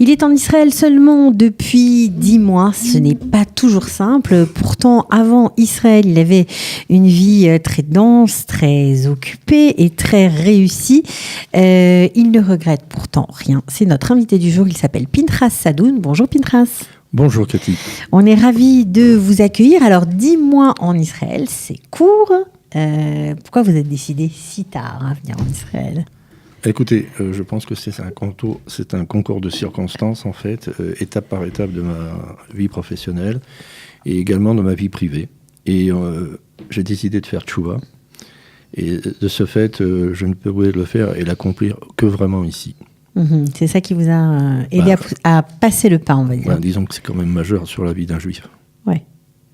Il est en Israël seulement depuis 10 mois. Ce n'est pas toujours simple. Pourtant, avant Israël, il avait une vie très dense, très occupée et très réussie. Il ne regrette pourtant rien. C'est notre invité du jour. Il s'appelle Pinchas Sadoun. Bonjour Pinchas. Bonjour Cathy. On est ravis de vous accueillir. Alors, 10 mois en Israël, c'est court. Pourquoi vous êtes décidé si tard à venir en Israël ? Écoutez, je pense que c'est un concours de circonstances, en fait, étape par étape de ma vie professionnelle et également de ma vie privée. Et j'ai décidé de faire tchouva. Et de ce fait, je ne pouvais le faire et l'accomplir que vraiment ici. C'est ça qui vous a aidé à passer le pas, on va dire. Disons que c'est quand même majeur sur la vie d'un juif. Ouais.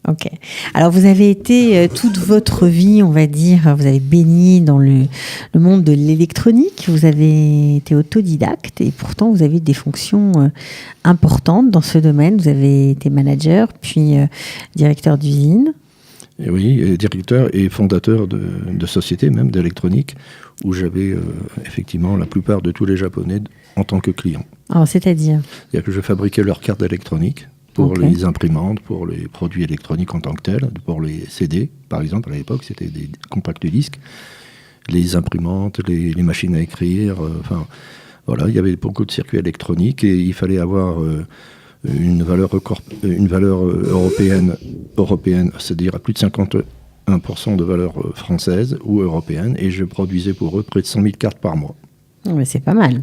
Ok. Alors, vous avez été toute votre vie, on va dire, vous avez baigné dans le monde de l'électronique, vous avez été autodidacte et pourtant vous avez des fonctions importantes dans ce domaine. Vous avez été manager, puis directeur d'usine. Et oui, et directeur et fondateur de sociétés, même d'électronique, où j'avais effectivement la plupart de tous les Japonais en tant que clients. Alors, c'est-à-dire que je fabriquais leurs cartes électroniques. Pour les imprimantes, pour les produits électroniques en tant que tels, pour les CD, par exemple, à l'époque, c'était des compacts disques, les imprimantes, les machines à écrire, voilà, il y avait beaucoup de circuits électroniques et il fallait avoir une valeur européenne, c'est-à-dire à plus de 51% de valeur française ou européenne, et je produisais pour eux près de 100 000 cartes par mois. Mais c'est pas mal.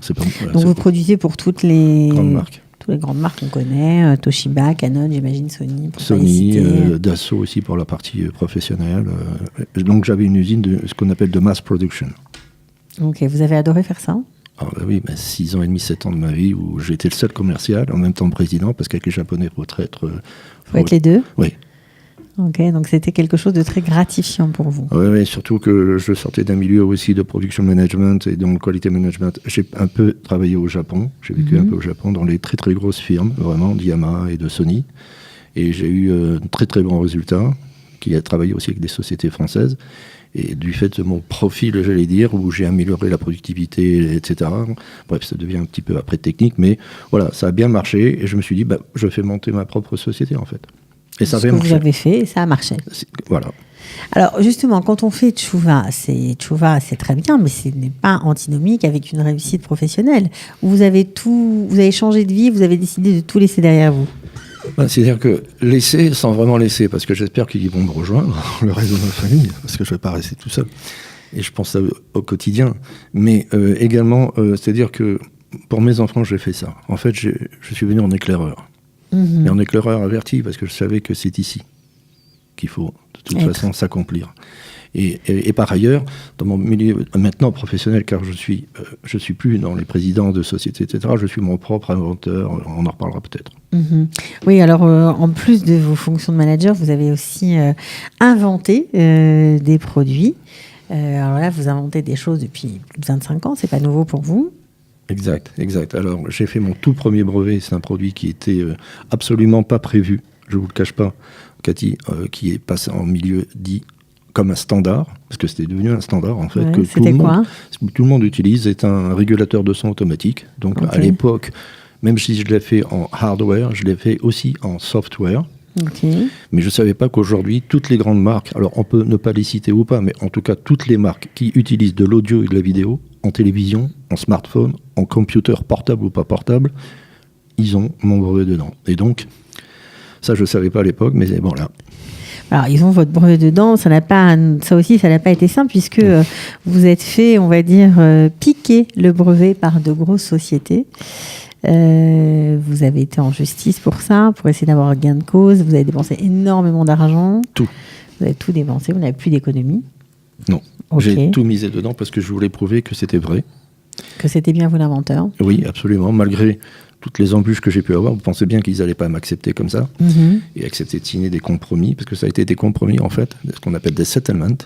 Donc vous produisez pour toutes les grandes marques. Toutes les grandes marques qu'on connaît, Toshiba, Canon, j'imagine, Sony. Sony, Dassault aussi pour la partie professionnelle. Donc j'avais une usine de ce qu'on appelle de mass production. Ok, vous avez adoré faire ça ? Oui, 6 ans et demi, 7 ans de ma vie où j'étais le seul commercial, en même temps président, parce qu'avec les Japonais, il faut être les deux ? Oui. Ok, donc c'était quelque chose de très gratifiant pour vous. Oui, surtout que je sortais d'un milieu aussi de production management et donc qualité management. J'ai un peu travaillé au Japon, j'ai vécu un peu au Japon dans les très très grosses firmes, vraiment, d'Yamaha et de Sony. Et j'ai eu très très bons résultats, qui a travaillé aussi avec des sociétés françaises. Et du fait de mon profil, j'allais dire, où j'ai amélioré la productivité, etc. Bref, ça devient un petit peu après technique, mais voilà, ça a bien marché. Et je me suis dit, je fais monter ma propre société, en fait. Et ça ce que vous avez fait, et ça a marché. Voilà. Alors, justement, quand on fait tchouva, c'est très bien, mais ce n'est pas antinomique avec une réussite professionnelle. Vous avez changé de vie, vous avez décidé de tout laisser derrière vous. C'est-à-dire que laisser sans vraiment laisser, parce que j'espère qu'ils vont me rejoindre, le réseau de ma famille, parce que je ne vais pas rester tout seul. Et je pense au quotidien. Mais également, c'est-à-dire que pour mes enfants, j'ai fait ça. En fait, je suis venu en éclaireur. Et en éclaireur averti, parce que je savais que c'est ici qu'il faut de toute façon s'accomplir. Et par ailleurs, dans mon milieu maintenant professionnel, car je suis plus dans les présidents de sociétés, etc., je suis mon propre inventeur, on en reparlera peut-être. Oui, alors en plus de vos fonctions de manager, vous avez aussi inventé des produits. Alors là, vous inventez des choses depuis plus de 25 ans, c'est pas nouveau pour vous ? Exact. Alors, j'ai fait mon tout premier brevet. C'est un produit qui était absolument pas prévu. Je vous le cache pas, Cathy, qui est passé en milieu dit comme un standard, parce que c'était devenu un standard en fait que tout le monde utilise. C'est un régulateur de son automatique. Donc à l'époque, même si je l'ai fait en hardware, je l'ai fait aussi en software. Mais je ne savais pas qu'aujourd'hui, toutes les grandes marques, alors on peut ne pas les citer ou pas, mais en tout cas toutes les marques qui utilisent de l'audio et de la vidéo, en télévision, en smartphone, en computer portable ou pas portable, ils ont mon brevet dedans. Et donc, ça je ne savais pas à l'époque, mais bon là. Alors, ils ont votre brevet dedans, ça n'a pas été simple, puisque vous êtes fait, on va dire, piquer le brevet par de grosses sociétés. Vous avez été en justice pour ça, pour essayer d'avoir gain de cause. Vous avez dépensé énormément d'argent. Tout. Vous avez tout dépensé, vous n'avez plus d'économie. Non, j'ai tout misé dedans parce que je voulais prouver que c'était vrai. Que c'était bien vous l'inventeur. Oui, absolument. Malgré toutes les embûches que j'ai pu avoir, vous pensez bien qu'ils n'allaient pas m'accepter comme ça et accepter de signer des compromis, parce que ça a été des compromis en fait, ce qu'on appelle des settlements.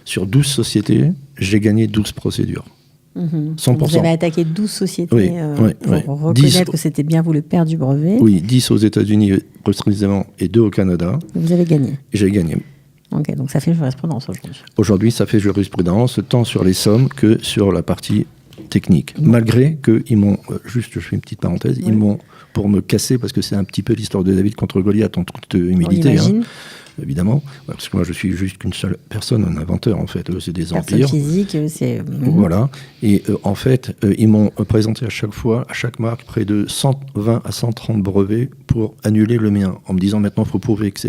Sur 12 sociétés, j'ai gagné 12 procédures. 100%. Vous avez attaqué 12 sociétés pour reconnaître que c'était bien vous le père du brevet. Oui, 10 aux États-Unis précisément et 2 au Canada. Vous avez gagné. Et j'ai gagné. Ok, donc ça fait jurisprudence aujourd'hui. Aujourd'hui, ça fait jurisprudence tant sur les sommes que sur la partie technique. Malgré qu'ils m'ont, juste je fais une petite parenthèse, ils m'ont, pour me casser, parce que c'est un petit peu l'histoire de David contre Goliath en toute humilité, évidemment, parce que moi je suis juste qu'une seule personne, un inventeur en fait, c'est des empires. Physique, c'est... Voilà, et en fait, ils m'ont présenté à chaque fois, à chaque marque, près de 120 à 130 brevets pour annuler le mien, en me disant maintenant il faut prouver que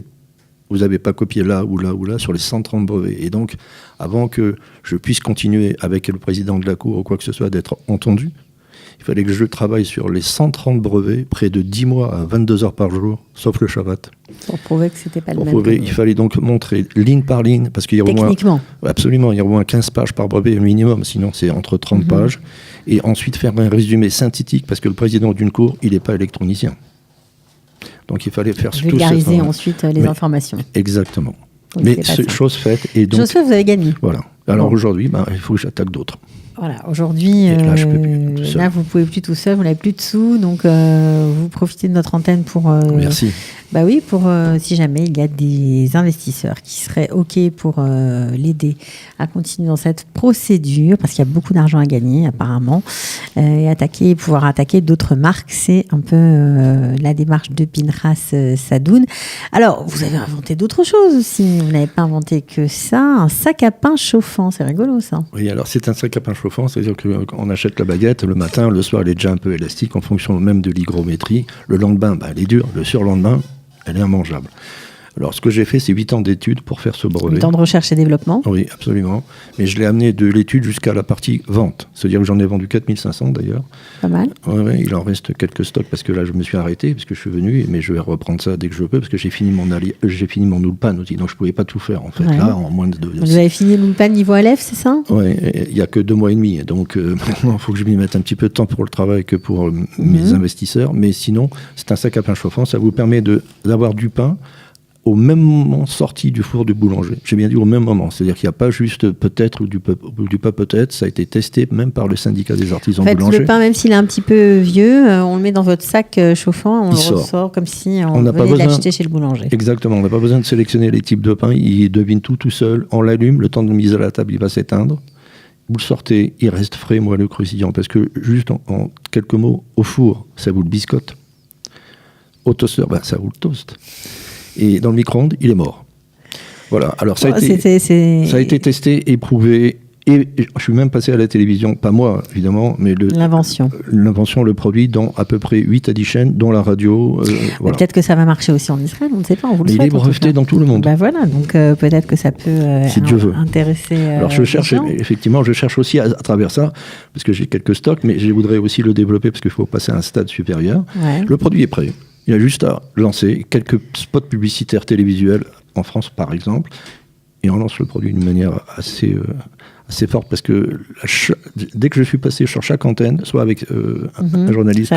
vous n'avez pas copié là ou là ou là sur les 130 brevets. Et donc, avant que je puisse continuer avec le président de la Cour ou quoi que ce soit d'être entendu, il fallait que je travaille sur les 130 brevets, près de 10 mois à 22 heures par jour, sauf le Shabbat. Pour prouver que c'était pas le même. Il fallait donc montrer ligne par ligne, parce qu'il y a techniquement. Absolument, il y a au moins 15 pages par brevet minimum, sinon c'est entre 30 pages. Et ensuite faire un résumé synthétique, parce que le président d'une cour, il n'est pas électronicien. Donc il fallait faire vulgariser ensuite les informations. Exactement. Oui, mais c'est chose faite. Et donc, chose faite, vous avez gagné. Voilà. Alors aujourd'hui, il faut que j'attaque d'autres. Voilà, aujourd'hui, là, je peux plus tout seul. Là, vous ne pouvez plus tout seul, vous n'avez plus de sous, donc vous profitez de notre antenne pour... Merci. Bah oui, pour si jamais il y a des investisseurs qui seraient OK pour l'aider à continuer dans cette procédure, parce qu'il y a beaucoup d'argent à gagner apparemment, et pouvoir attaquer d'autres marques, c'est un peu la démarche de Pinchas Sadoun. Alors, vous avez inventé d'autres choses aussi, vous n'avez pas inventé que ça, un sac à pain chauffant, c'est rigolo ça. Oui, alors c'est un sac à pain chauffant, c'est-à-dire qu'on achète la baguette le matin, le soir elle est déjà un peu élastique en fonction même de l'hygrométrie, le lendemain elle est dure, le surlendemain elle est immangeable. Alors, ce que j'ai fait, c'est 8 ans d'études pour faire ce brevet. 8 ans de recherche et développement. Oui, absolument. Mais je l'ai amené de l'étude jusqu'à la partie vente. C'est-à-dire que j'en ai vendu 4500 d'ailleurs. Pas mal. Oui, il en reste quelques stocks parce que là, je me suis arrêté, parce que je suis venu, mais je vais reprendre ça dès que je peux, parce que j'ai fini mon Ulpan aussi, donc je ne pouvais pas tout faire, en fait, là, en moins de 2 Vous avez fini l'Ulpan niveau Aleph, c'est ça? Oui, il n'y a que 2 mois et demi, donc maintenant, il faut que je m'y mette un petit peu de temps pour le travail que pour mes investisseurs, mais sinon, c'est un sac à pain chauffant, ça vous permet d'avoir du pain au même moment sorti du four du boulanger. J'ai bien dit au même moment. C'est-à-dire qu'il n'y a pas juste peut-être ou du pas peut-être. Ça a été testé même par le syndicat des artisans boulangers. Le pain, même s'il est un petit peu vieux, on le met dans votre sac chauffant, on le ressort comme si on venait l'acheter chez le boulanger. Exactement. On n'a pas besoin de sélectionner les types de pain. Il devine tout seul. On l'allume. Le temps de mise à la table, il va s'éteindre. Vous le sortez. Il reste frais, moelleux, croustillant. Parce que juste en quelques mots, au four, ça vous le biscotte. Au toaster, ça vous le toast. Et dans le micro-ondes, il est mort. Voilà. Alors, ça a été testé, éprouvé. Et je suis même passé à la télévision, pas moi, évidemment, mais l'invention, le produit, dans à peu près 8 à 10 chaînes, dont la radio. Voilà. Peut-être que ça va marcher aussi en Israël, on ne sait pas, on vous le souhaite. Il est breveté dans tout le monde. Ben voilà, donc peut-être que ça peut si Dieu veut. Intéresser. Alors, je cherche aussi à travers ça, parce que j'ai quelques stocks, mais je voudrais aussi le développer, parce qu'il faut passer à un stade supérieur. Ouais. Le produit est prêt. Il y a juste à lancer quelques spots publicitaires télévisuels en France, par exemple, et on lance le produit d'une manière assez forte, parce que dès que je suis passé sur chaque antenne, soit avec un journaliste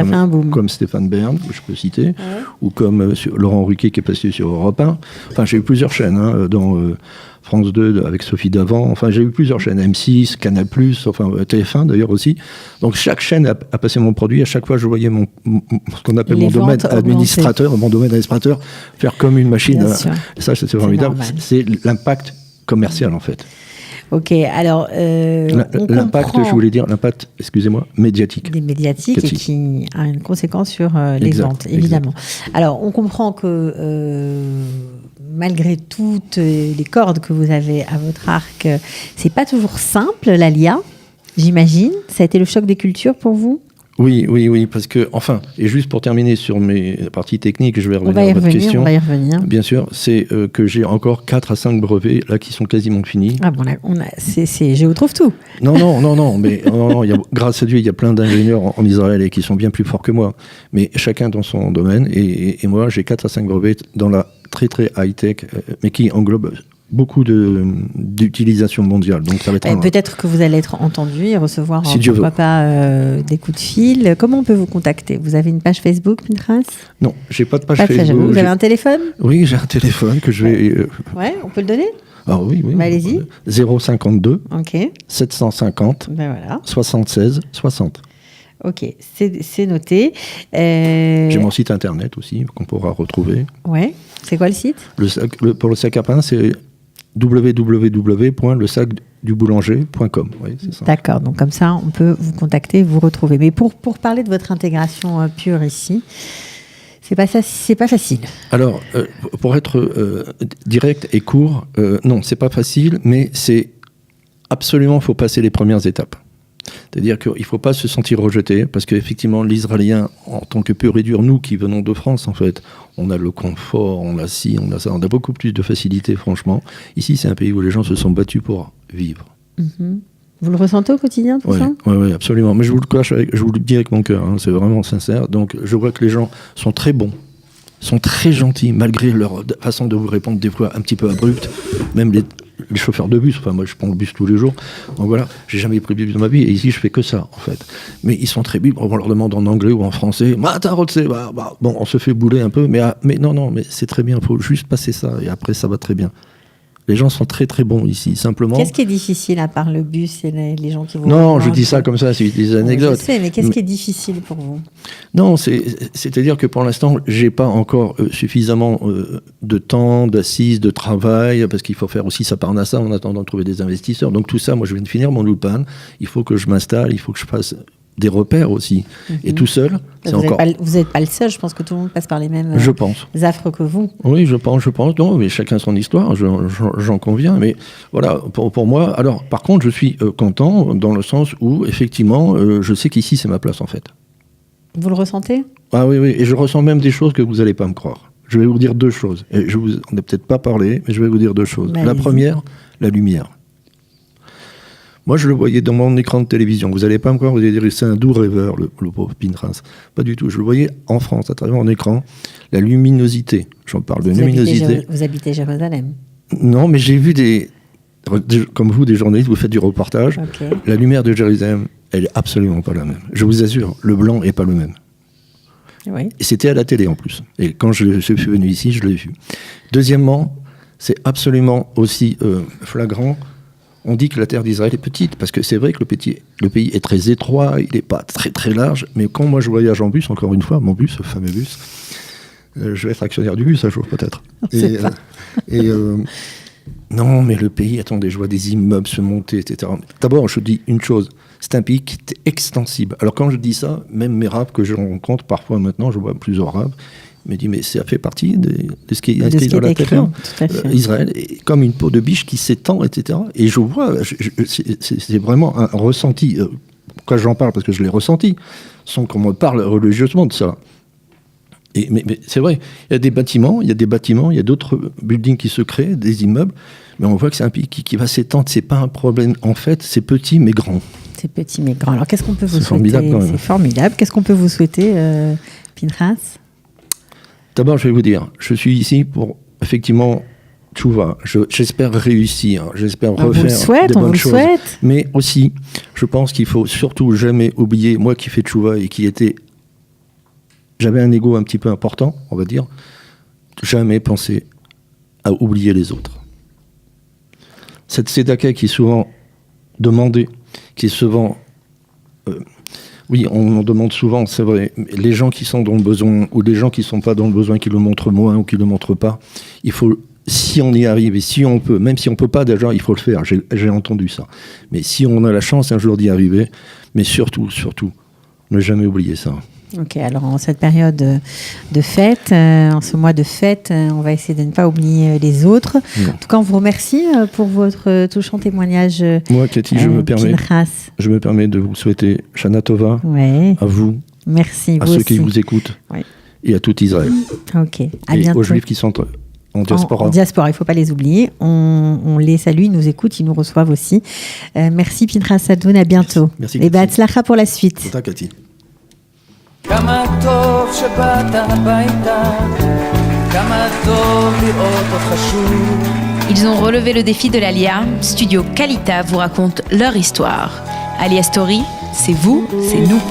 comme Stéphane Bern, que je peux citer, ou comme Laurent Ruquier qui est passé sur Europe 1, enfin j'ai eu plusieurs chaînes, dont France 2 avec Sophie Davant, enfin j'ai eu plusieurs chaînes, M6, Canal+, enfin TF1 d'ailleurs aussi. Donc chaque chaîne a passé mon produit, à chaque fois je voyais ce qu'on appelle mon domaine administrateur faire comme une machine. Ça c'est formidable, c'est l'impact commercial en fait. Ok, alors l'impact, je voulais dire l'impact, excusez-moi, médiatique. Des médiatiques et qui a une conséquence sur les ventes, évidemment. Exact. Alors on comprend que malgré toutes les cordes que vous avez à votre arc, c'est pas toujours simple l'ALIA, j'imagine. Ça a été le choc des cultures pour vous ? Oui, parce que, enfin, et juste pour terminer sur mes parties techniques, je vais revenir à votre question. On va y revenir. Bien sûr, c'est que j'ai encore 4 à 5 brevets, là, qui sont quasiment finis. Ah bon, je vous trouve tout. Non, mais grâce à Dieu, il y a plein d'ingénieurs en Israël et qui sont bien plus forts que moi, mais chacun dans son domaine, et moi, j'ai 4 à 5 brevets dans la très très high-tech, mais qui englobe beaucoup d'utilisation mondiale, donc ça va être peut-être que vous allez être entendu et recevoir pourquoi pas des coups de fil. Comment on peut vous contacter ? Vous avez une page Facebook, Pinchas ? Non, j'ai pas de page Facebook. Vous avez un téléphone ? Oui, j'ai un téléphone que je vais... Ouais, on peut le donner ? Ah oui. Allez-y. 052 750 voilà. 76 60. Ok, c'est noté. J'ai mon site internet aussi qu'on pourra retrouver. Ouais, c'est quoi le site ? Pour le sac à pain, c'est www.lesacduboulanger.com. Oui, c'est ça. D'accord, donc comme ça, on peut vous contacter, vous retrouver. Mais pour parler de votre intégration pure ici, c'est pas facile. Alors, pour être direct et court, non, c'est pas facile, mais c'est absolument, il faut passer les premières étapes. C'est-à-dire qu'il ne faut pas se sentir rejeté, parce qu'effectivement, l'Israélien, en tant que pur et dur, nous qui venons de France, en fait, on a le confort, on a ci, on a ça, on a beaucoup plus de facilité, franchement. Ici, c'est un pays où les gens se sont battus pour vivre. Mm-hmm. Vous le ressentez au quotidien, tout ça ? Oui, absolument. Mais je vous le dis avec mon cœur, hein, c'est vraiment sincère. Donc, je vois que les gens sont très bons, sont très gentils, malgré leur façon de vous répondre, des fois un petit peu abrupte. Même les chauffeurs de bus, enfin moi je prends le bus tous les jours, donc voilà, j'ai jamais pris le bus de ma vie, et ici je fais que ça, en fait. Mais ils sont très libres, on leur demande en anglais ou en français, bon, on se fait bouler un peu, mais non, mais c'est très bien, il faut juste passer ça, et après ça va très bien. Les gens sont très très bons ici, simplement. Qu'est-ce qui est difficile à part le bus et les gens qui vous Non, je dis ça comme ça, c'est des anecdotes. Je sais, mais qu'est-ce qui est difficile pour vous ? Non, c'est-à-dire que pour l'instant, j'ai pas encore suffisamment de temps, d'assises, de travail, parce qu'il faut faire aussi sa parnassa en attendant de trouver des investisseurs. Donc tout ça, moi je viens de finir mon ulpan, il faut que je m'installe, il faut que je fasse des repères aussi. Mm-hmm. Et tout seul, c'est encore... Vous n'êtes pas le seul, je pense que tout le monde passe par les mêmes je pense. affres que vous. Oui, je pense. Non, mais chacun son histoire, j'en conviens. Mais voilà, pour moi... Alors, par contre, je suis content dans le sens où, effectivement, je sais qu'ici, c'est ma place, en fait. Vous le ressentez ? Ah oui, et je ressens même des choses que vous n'allez pas me croire. Je vais vous dire deux choses. Et on n'a peut-être pas parlé, mais je vais vous dire deux choses. La première, la lumière. Moi, je le voyais dans mon écran de télévision. Vous n'allez pas me croire, vous allez dire c'est un doux rêveur, le pauvre Pinchas. Pas du tout. Je le voyais en France, à travers mon écran. La luminosité. J'en parle de luminosité. Vous habitez Jérusalem ? Non, mais j'ai vu comme vous, des journalistes, vous faites du reportage. Okay. La lumière de Jérusalem, elle est absolument pas la même. Je vous assure, le blanc n'est pas le même. Oui. Et c'était à la télé en plus. Et quand je suis venu ici, je l'ai vu. Deuxièmement, c'est absolument aussi flagrant. On dit que la terre d'Israël est petite, parce que c'est vrai que le pays est très étroit, il n'est pas très très large, mais quand moi je voyage en bus, encore une fois, mon bus, ce fameux bus, je vais être actionnaire du bus un jour peut-être. Non, mais le pays, attendez, je vois des immeubles se monter, etc. D'abord, je dis une chose, c'est un pays qui est extensible. Alors quand je dis ça, même mes rabbins que je rencontre parfois maintenant, je vois plusieurs rabbins, me dit mais ça fait partie de ce qui est inscrit dans la terre. Israël est comme une peau de biche qui s'étend, etc. Et je vois, c'est vraiment un ressenti. Pourquoi j'en parle ? Parce que je l'ai ressenti, sans qu'on me parle religieusement de ça. Mais c'est vrai, il y a des bâtiments, il y a d'autres buildings qui se créent, des immeubles, mais on voit que c'est un pays qui va s'étendre. C'est pas un problème. En fait, c'est petit mais grand. C'est petit mais grand. Alors qu'est-ce qu'on peut vous souhaiter ? Formidable quand même. C'est formidable. Qu'est-ce qu'on peut vous souhaiter, Pinchas ? D'abord, je vais vous dire, je suis ici pour, effectivement, tchouva. J'espère réussir, j'espère refaire des bonnes choses. Mais aussi, je pense qu'il faut surtout jamais oublier, moi qui fais tchouva et j'avais un ego un petit peu important, on va dire, jamais penser à oublier les autres. Cette tzedaka qui est souvent demandée, qui est souvent... Oui, on en demande souvent, c'est vrai. Les gens qui sont dans le besoin, ou les gens qui ne sont pas dans le besoin, qui le montrent moins ou qui ne le montrent pas, il faut, si on y arrive et si on peut, même si on ne peut pas déjà, il faut le faire, j'ai entendu ça. Mais si on a la chance un jour d'y arriver, mais surtout, ne jamais oublier ça. Ok, alors en cette période de fête, en ce mois de fête, on va essayer de ne pas oublier les autres. Non. En tout cas, on vous remercie pour votre touchant témoignage. Moi, Cathy, je me permets de vous souhaiter Shana Tova, à vous, merci, à ceux qui vous écoutent, et à tout Israël. Ok, à et bientôt. Aux Juifs qui sont en diaspora. En diaspora, il ne faut pas les oublier. On les salue, ils nous écoutent, ils nous reçoivent aussi. Merci Pinchas Sadoun, à bientôt. Merci et Batzlacha pour la suite. C'est ça, Cathy. כמה טוב שבאת הביתה, כמה טוב לראות אותך שוב. Ils ont relevé le défi de l'Alia. Studio Kalita vous raconte leur histoire. Alia Story, c'est vous, c'est nous.